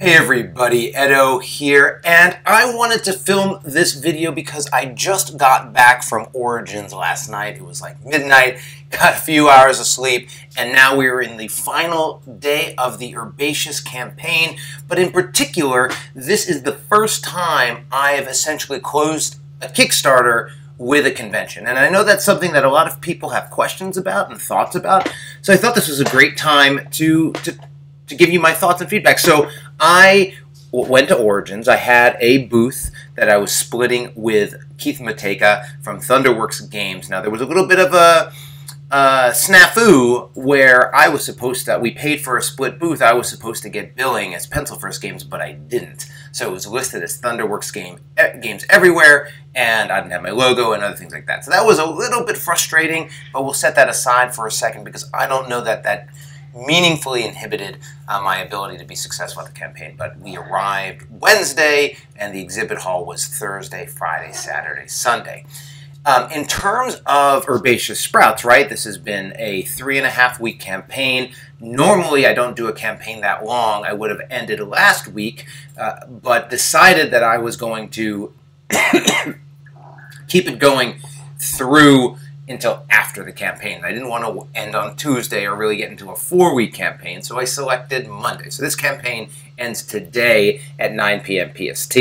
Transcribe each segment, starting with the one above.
Hey everybody, Edo here, and I wanted to film this video because I just got back from Origins last night. It was like midnight, got a few hours of sleep, and now we're in the final day of the Herbaceous campaign. But in particular, this is the first time I have essentially closed a Kickstarter with a convention. And I know that's something that a lot of people have questions about and thoughts about, so I thought this was a great time to give you my thoughts and feedback. So I went to Origins. I had a booth that I was splitting with Keith Mateka from Thunderworks Games. Now, there was a little bit of a snafu where I was supposed to, we paid for a split booth. I was supposed to get billing as Pencil First Games, but I didn't. So it was listed as Thunderworks Games everywhere, and I didn't have my logo and other things like that. So that was a little bit frustrating, but we'll set that aside for a second because I don't know that that meaningfully inhibited my ability to be successful at the campaign. But we arrived Wednesday, and the exhibit hall was Thursday, Friday, Saturday, Sunday. In terms of Herbaceous Sprouts, right, this has been a 3.5-week campaign. Normally, I don't do a campaign that long. I would have ended last week, but decided that I was going to keep it going through until after the campaign. I didn't want to end on Tuesday or really get into a 4-week campaign, so I selected Monday. So this campaign ends today at 9 p.m. PST.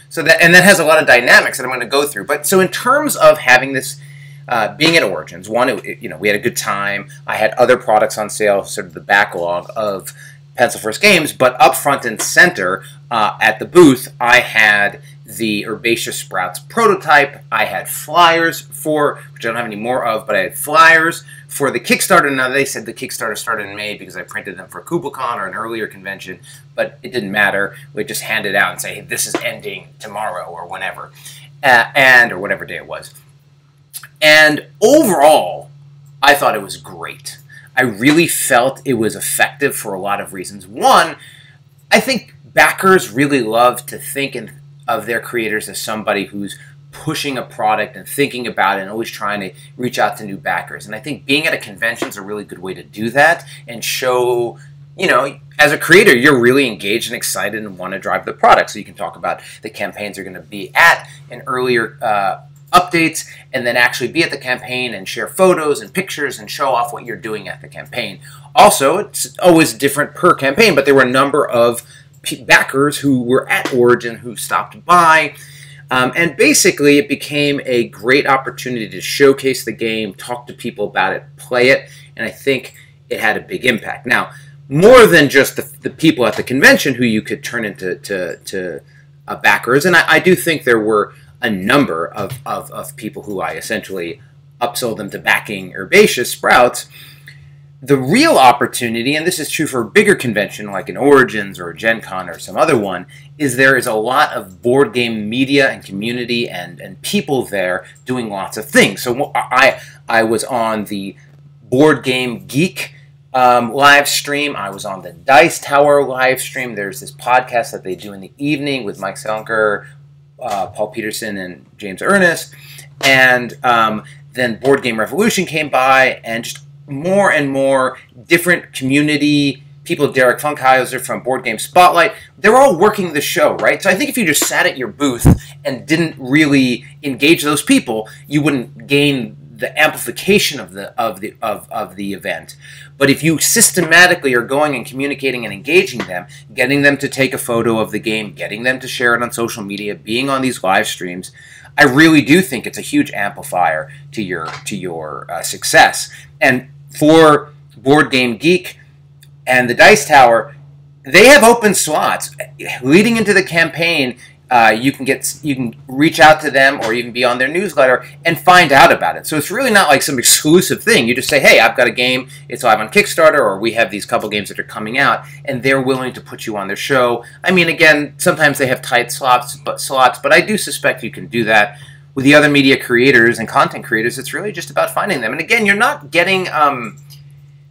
So that has a lot of dynamics that I'm going to go through. But so in terms of having this being at Origins, one, we had a good time. I had other products on sale, sort of the backlog of Pencil First Games, but up front and center at the booth, I had the Herbaceous Sprouts prototype. I had flyers for, which I don't have any more of, but I had flyers for the Kickstarter. Now, they said the Kickstarter started in May because I printed them for KubbleCon or an earlier convention, but it didn't matter. We just hand it out and say, hey, this is ending tomorrow or whenever, or whatever day it was. And overall, I thought it was great. I really felt it was effective for a lot of reasons. One, I think backers really love to think of their creators as somebody who's pushing a product and thinking about it and always trying to reach out to new backers. And I think being at a convention is a really good way to do that and show, as a creator, you're really engaged and excited and want to drive the product. So you can talk about the campaigns you're going to be at in earlier updates, and then actually be at the campaign and share photos and pictures and show off what you're doing at the campaign. Also, it's always different per campaign, but there were a number of backers who were at Origin who stopped by, and basically it became a great opportunity to showcase the game, talk to people about it, play it, and I think it had a big impact. Now, more than just the people at the convention who you could turn into backers, and I do think there were a number of people who I essentially upsold them to backing Herbaceous Sprouts. The real opportunity, and this is true for a bigger convention like an Origins or a Gen Con or some other one, is there is a lot of board game media and community and people there doing lots of things. So I was on the Board Game Geek live stream. I was on the Dice Tower live stream. There's this podcast that they do in the evening with Mike Selker, Paul Peterson, and James Ernest. And then Board Game Revolution came by, and just more and more different community people, Derek Funkhauser from Board Game Spotlight, they're all working the show, right? So I think if you just sat at your booth and didn't really engage those people, you wouldn't gain the amplification of the event. But if you systematically are going and communicating and engaging them, getting them to take a photo of the game, getting them to share it on social media, being on these live streams, I really do think it's a huge amplifier to your success. And for Board Game Geek and the Dice Tower, they have open slots leading into the campaign. You can reach out to them or even be on their newsletter and find out about it. So it's really not like some exclusive thing. You just say, hey, I've got a game, it's live on Kickstarter, or we have these couple games that are coming out, and they're willing to put you on their show. I mean, again, sometimes they have tight slots, but I do suspect you can do that. With the other media creators and content creators, it's really just about finding them. And again, you're not getting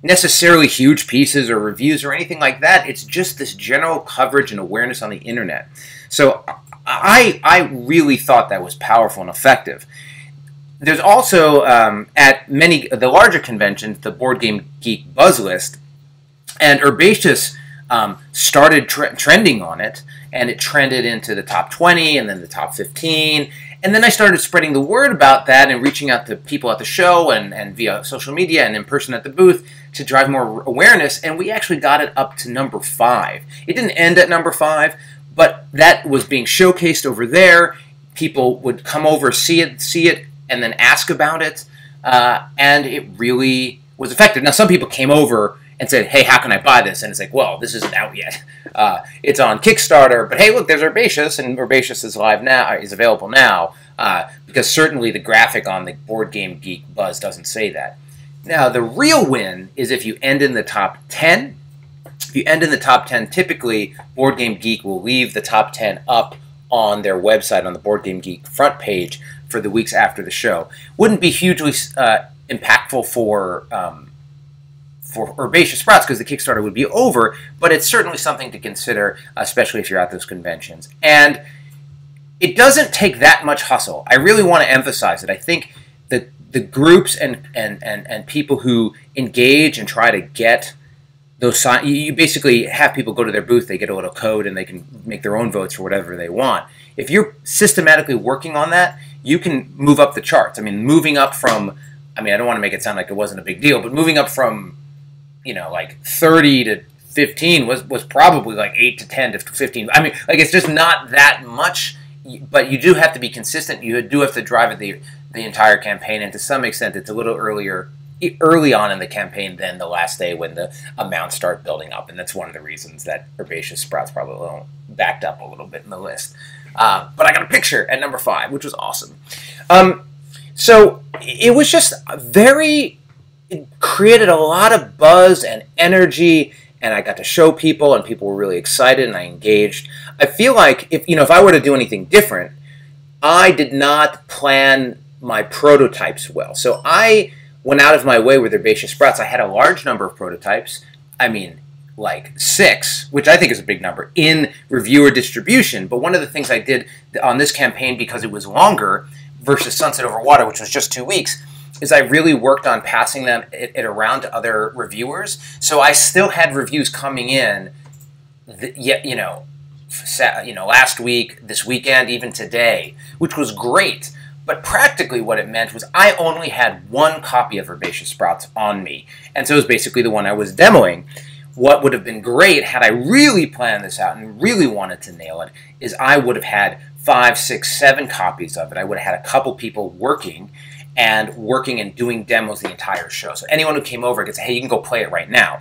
necessarily huge pieces or reviews or anything like that. It's just this general coverage and awareness on the internet. So I really thought that was powerful and effective. There's also, at many of the larger conventions, the Board Game Geek Buzz List, and Herbaceous started trending on it, and it trended into the top 20 and then the top 15. And then I started spreading the word about that and reaching out to people at the show and via social media and in person at the booth to drive more awareness. And we actually got it up to number 5. It didn't end at number 5, but that was being showcased over there. People would come over, see it, and then ask about it. And it really was effective. Now, some people came over and said, hey, how can I buy this? And it's like, well, this isn't out yet. It's on Kickstarter, but hey, look, there's Herbaceous, and Herbaceous is live now, is available now, because certainly the graphic on the Board Game Geek Buzz doesn't say that. Now, the real win is if you end in the top 10. If you end in the top 10, typically Board Game Geek will leave the top 10 up on their website, on the Board Game Geek front page for the weeks after the show. Wouldn't be hugely impactful for Herbaceous Sprouts because the Kickstarter would be over, but it's certainly something to consider, especially if you're at those conventions. And it doesn't take that much hustle. I really want to emphasize it. I think that the groups and people who engage and try to get those signs, you basically have people go to their booth, they get a little code, and they can make their own votes for whatever they want. If you're systematically working on that, you can move up the charts. I mean, moving up from, I don't want to make it sound like it wasn't a big deal, but moving up from, like 30 to 15 was probably like 8 to 10 to 15. It's just not that much, but you do have to be consistent. You do have to drive it the entire campaign, and to some extent, it's a little early on in the campaign than the last day when the amounts start building up, and that's one of the reasons that Herbaceous Sprouts probably a little backed up a little bit in the list. But I got a picture at number 5, which was awesome. So it was just it created a lot of buzz and energy, and I got to show people, and people were really excited, and I engaged. I feel like if I were to do anything different, I did not plan my prototypes well. So I went out of my way with Herbaceous Sprouts. I had a large number of prototypes. Like 6, which I think is a big number, in reviewer distribution. But one of the things I did on this campaign, because it was longer versus Sunset Over Water, which was just 2 weeks, is I really worked on passing it around to other reviewers. So I still had reviews coming in, last week, this weekend, even today, which was great. But practically what it meant was I only had 1 copy of Herbaceous Sprouts on me. And so it was basically the one I was demoing. What would have been great had I really planned this out and really wanted to nail it is I would have had 5, 6, 7 copies of it. I would have had a couple people working and doing demos the entire show. So anyone who came over could say, hey, you can go play it right now.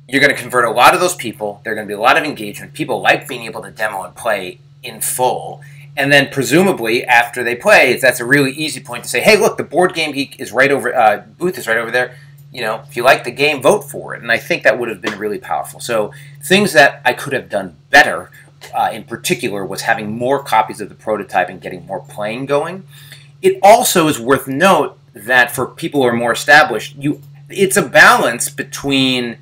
You're going to convert a lot of those people. There's going to be a lot of engagement. People like being able to demo and play in full. And then presumably after they play, that's a really easy point to say, hey, look, the Board Game Geek is right over, booth is right over there. If you like the game, vote for it. And I think that would have been really powerful. So things that I could have done better, in particular, was having more copies of the prototype and getting more playing going. It also is worth note that for people who are more established, it's a balance between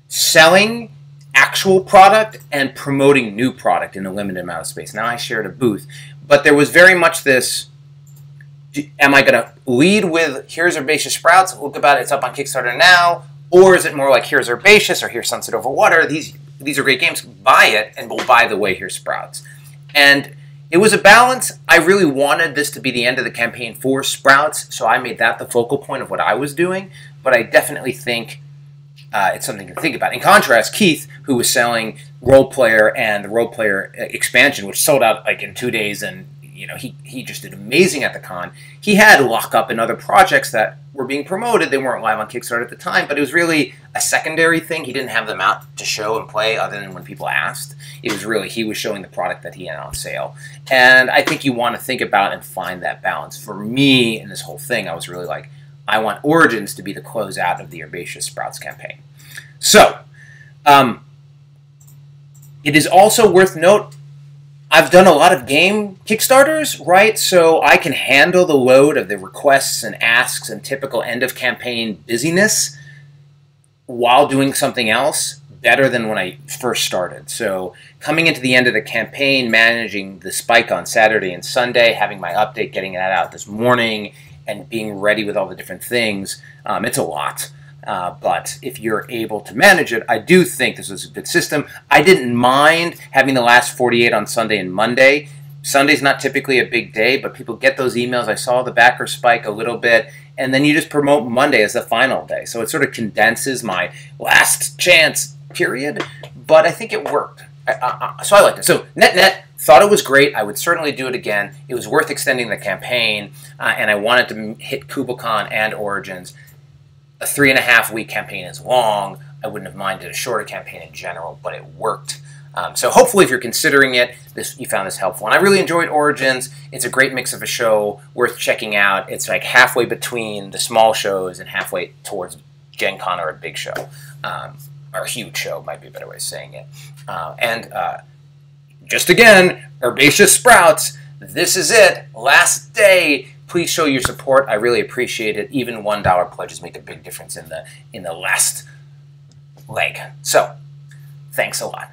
selling actual product and promoting new product in a limited amount of space. Now, I shared a booth, but there was very much this, am I going to lead with, here's Herbaceous Sprouts, look about it, it's up on Kickstarter now, or is it more like, here's Herbaceous, or here's Sunset Over Water, these are great games, buy it, and we'll buy the way, here's Sprouts. And it was a balance. I really wanted this to be the end of the campaign for Sprouts, so I made that the focal point of what I was doing, but I definitely think it's something to think about. In contrast, Keith, who was selling Role Player and the Role Player expansion, which sold out like in 2 days, and he just did amazing at the con. He had lockup in other projects that were being promoted. They weren't live on Kickstarter at the time, but it was really a secondary thing. He didn't have them out to show and play other than when people asked. It was really, he was showing the product that he had on sale. And I think you want to think about and find that balance. For me, in this whole thing, I was really like, I want Origins to be the closeout of the Herbaceous Sprouts campaign. So, it is also worth note, I've done a lot of game Kickstarters, right? So I can handle the load of the requests and asks and typical end-of-campaign busyness while doing something else better than when I first started. So coming into the end of the campaign, managing the spike on Saturday and Sunday, having my update, getting that out this morning, and being ready with all the different things, it's a lot. But if you're able to manage it, I do think this is a good system. I didn't mind having the last 48 on Sunday and Monday. Sunday's not typically a big day, but people get those emails. I saw the backer spike a little bit, and then you just promote Monday as the final day. So it sort of condenses my last chance period, but I think it worked. So I liked it. So net, thought it was great. I would certainly do it again. It was worth extending the campaign, and I wanted to hit KubbleCon and Origins. A 3.5-week campaign is long. I wouldn't have minded a shorter campaign in general, but it worked. So hopefully if you're considering it, you found this helpful. And I really enjoyed Origins. It's a great mix of a show, worth checking out. It's like halfway between the small shows and halfway towards Gen Con or a big show. Or a huge show might be a better way of saying it. Just again, Herbaceous Sprouts, this is it. Last day. Please show your support. I really appreciate it. Even $1 pledges make a big difference in the last leg. So, thanks a lot.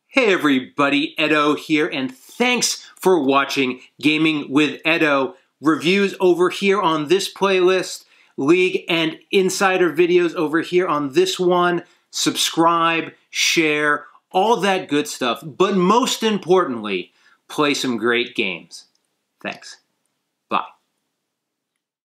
Hey everybody, Edo here, and thanks for watching Gaming with Edo. Reviews over here on this playlist, League and Insider videos over here on this one. Subscribe, share, all that good stuff. But most importantly, play some great games. Thanks.